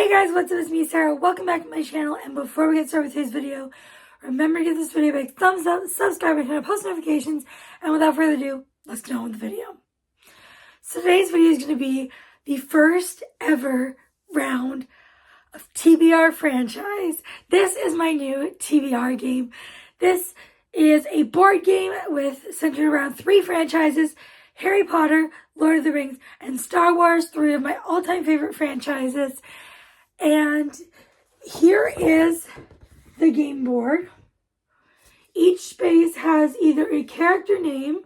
Hey guys, what's up? It's me, Sarah. Welcome back to my channel. And before we get started with today's video, remember to give this video a big thumbs up, subscribe, and turn on post notifications. And without further ado, let's get on with the video. So today's video is going to be the first ever round of TBR Franchise. This is my new TBR game. This is a board game centered around 3 franchises: Harry Potter, Lord of the Rings, and Star Wars, 3 of my all-time favorite franchises. And here is the game board. Each space has either a character name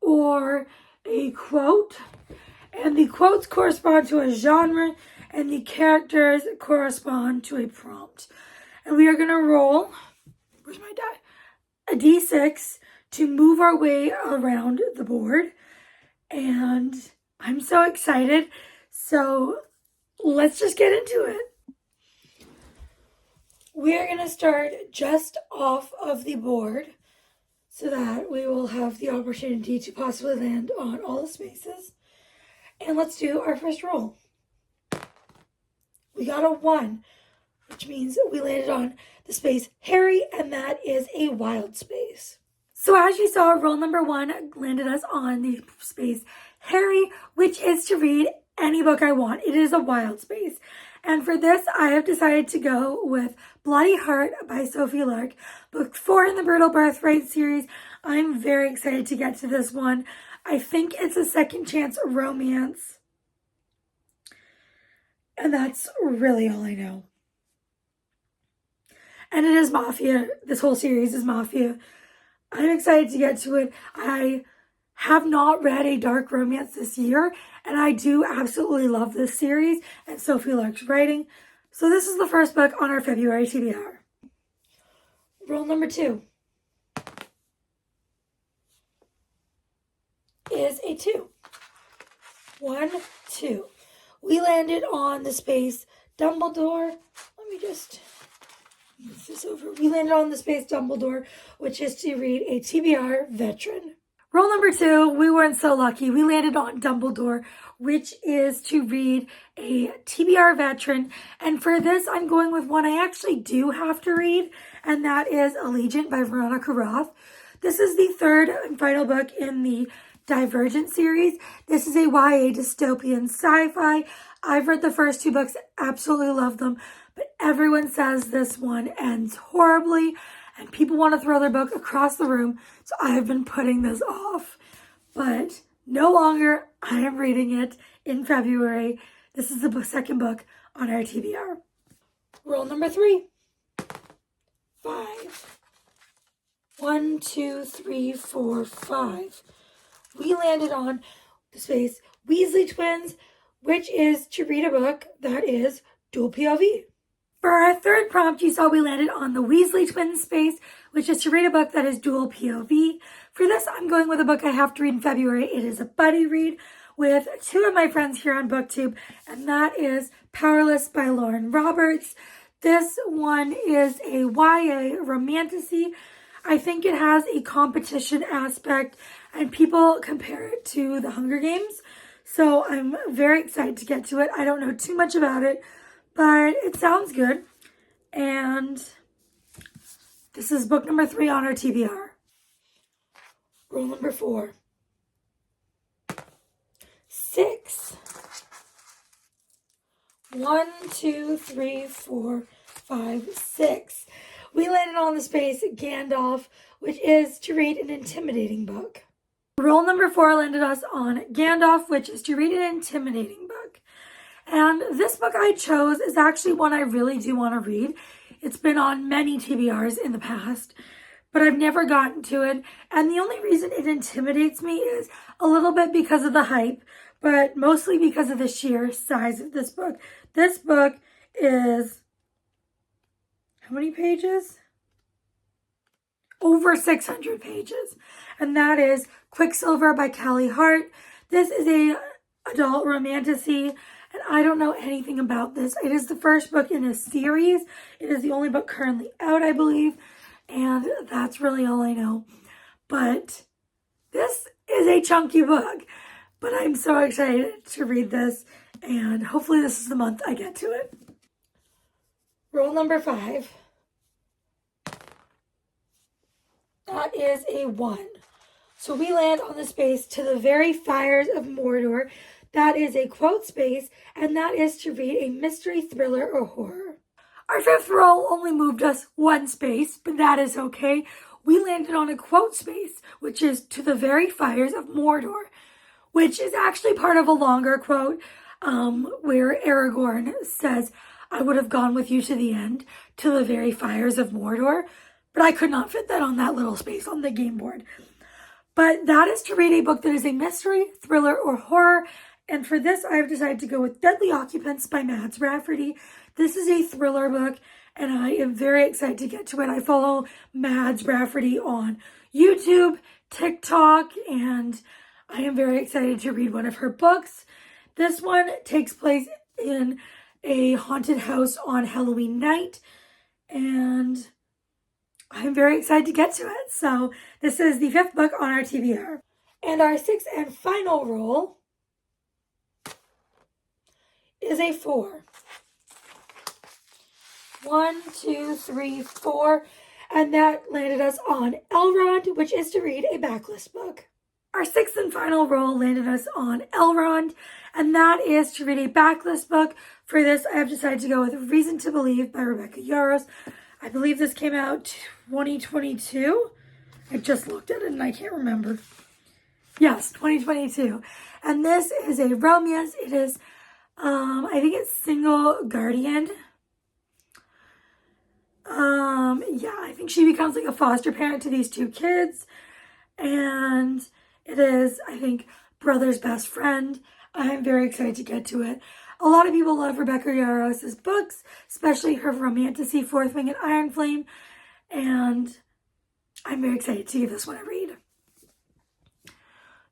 or a quote, and the quotes correspond to a genre, and the characters correspond to a prompt. And we are going to roll, where's my die? A d6 to move our way around the board. And I'm so excited. So let's just get into it. We're going to start just off of the board so that we will have the opportunity to possibly land on all the spaces. And let's do our first roll. We got a 1, which means we landed on the space Harry, and that is a wild space. So as you saw, roll number 1 landed us on the space Harry, which is to read any book I want. It is a wild space. And for this, I have decided to go with Bloody Heart by Sophie Lark, book 4 in the Brutal Birthright series. I'm very excited to get to this one. I think it's a second chance romance. And that's really all I know. And it is Mafia. This whole series is Mafia. I'm excited to get to it. I have not read a dark romance this year, and I do absolutely love this series and Sophie Lark's writing. So this is the first book on our February TBR. Roll number 2 is a 2. 1, 2. We landed on the space Dumbledore. Let me just move this over. We landed on the space Dumbledore, which is to read a TBR veteran. Roll number 2, we weren't so lucky. We landed on Dumbledore, which is to read a TBR veteran. And for this, I'm going with one I actually do have to read, and that is Allegiant by Veronica Roth. This is the 3rd and final book in the Divergent series. This is a YA dystopian sci-fi. I've read the first 2 books, absolutely love them, but everyone says this one ends horribly, and people want to throw their book across the room, so I have been putting this off. But no longer, I am reading it in February. This is the second book on our TBR. Roll number 3. 5. 1, 2, 3, 4, 5. We landed on the space Weasley Twins, which is to read a book that is dual POV. For our 3rd prompt, you saw we landed on the Weasley Twins space, which is to read a book that is dual POV. For this, I'm going with a book I have to read in February. It is a buddy read with 2 of my friends here on BookTube, and that is Powerless by Lauren Roberts. This one is a YA romantasy. I think it has a competition aspect, and people compare it to The Hunger Games. So I'm very excited to get to it. I don't know too much about it, but it sounds good. And this is book number 3 on our TBR. Roll number 4. 6. 1, 2, 3, 4, 5, 6. We landed on the space Gandalf, which is to read an intimidating book. Roll number 4 landed us on Gandalf, which is to read an intimidating book. And this book I chose is actually one I really do want to read. It's been on many TBRs in the past, but I've never gotten to it. And the only reason it intimidates me is a little bit because of the hype, but mostly because of the sheer size of this book. This book is, how many pages? Over 600 pages. And that is Quicksilver by Callie Hart. This is a adult romantasy, and I don't know anything about this. It is the first book in a series. It is the only book currently out, I believe, and that's really all I know. But this is a chunky book, but I'm so excited to read this, and hopefully this is the month I get to it. Roll number 5. That is a 1. So we land on the space to the very fires of Mordor. That is a quote space, and that is to read a mystery, thriller, or horror. Our 5th roll only moved us 1 space, but that is okay. We landed on a quote space, which is to the very fires of Mordor, which is actually part of a longer quote where Aragorn says, "I would have gone with you to the end, to the very fires of Mordor," but I could not fit that on that little space on the game board. But that is to read a book that is a mystery, thriller, or horror. And for this, I've decided to go with Deadly Occupants by Mads Rafferty. This is a thriller book, and I am very excited to get to it. I follow Mads Rafferty on YouTube, TikTok, and I am very excited to read one of her books. This one takes place in a haunted house on Halloween night, and I'm very excited to get to it. So this is the 5th book on our TBR. And our 6th and final roll is a 4. 1, 2, 3, 4. And that landed us on Elrond, which is to read a backlist book. Our 6th and final roll landed us on Elrond, and that is to read a backlist book. For this, I have decided to go with Reason to Believe by Rebecca Yarros. I believe this came out 2022. I just looked at it and I can't remember. Yes, 2022. And this is a romance. It is, I think it's single guardian. Yeah, I think she becomes like a foster parent to these 2 kids. And it is, I think, brother's best friend. I'm very excited to get to it. A lot of people love Rebecca Yarros' books, especially her romantasy, Fourth Wing and Iron Flame, and I'm very excited to give this one a read.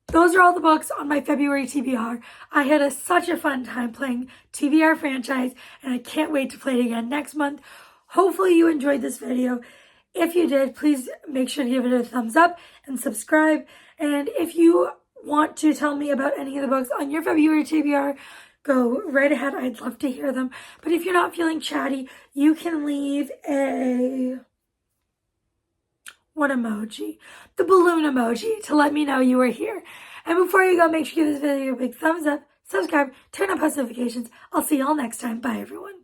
Those are all the books on my February TBR. I had such a fun time playing TBR Franchise, and I can't wait to play it again next month. Hopefully you enjoyed this video. If you did, please make sure to give it a thumbs up and subscribe. And if you want to tell me about any of the books on your February TBR, go right ahead. I'd love to hear them. But if you're not feeling chatty, you can leave one emoji, the balloon emoji, to let me know you were here. And before you go, make sure you give this video a big thumbs up, subscribe, turn on post notifications. I'll see y'all next time. Bye, everyone.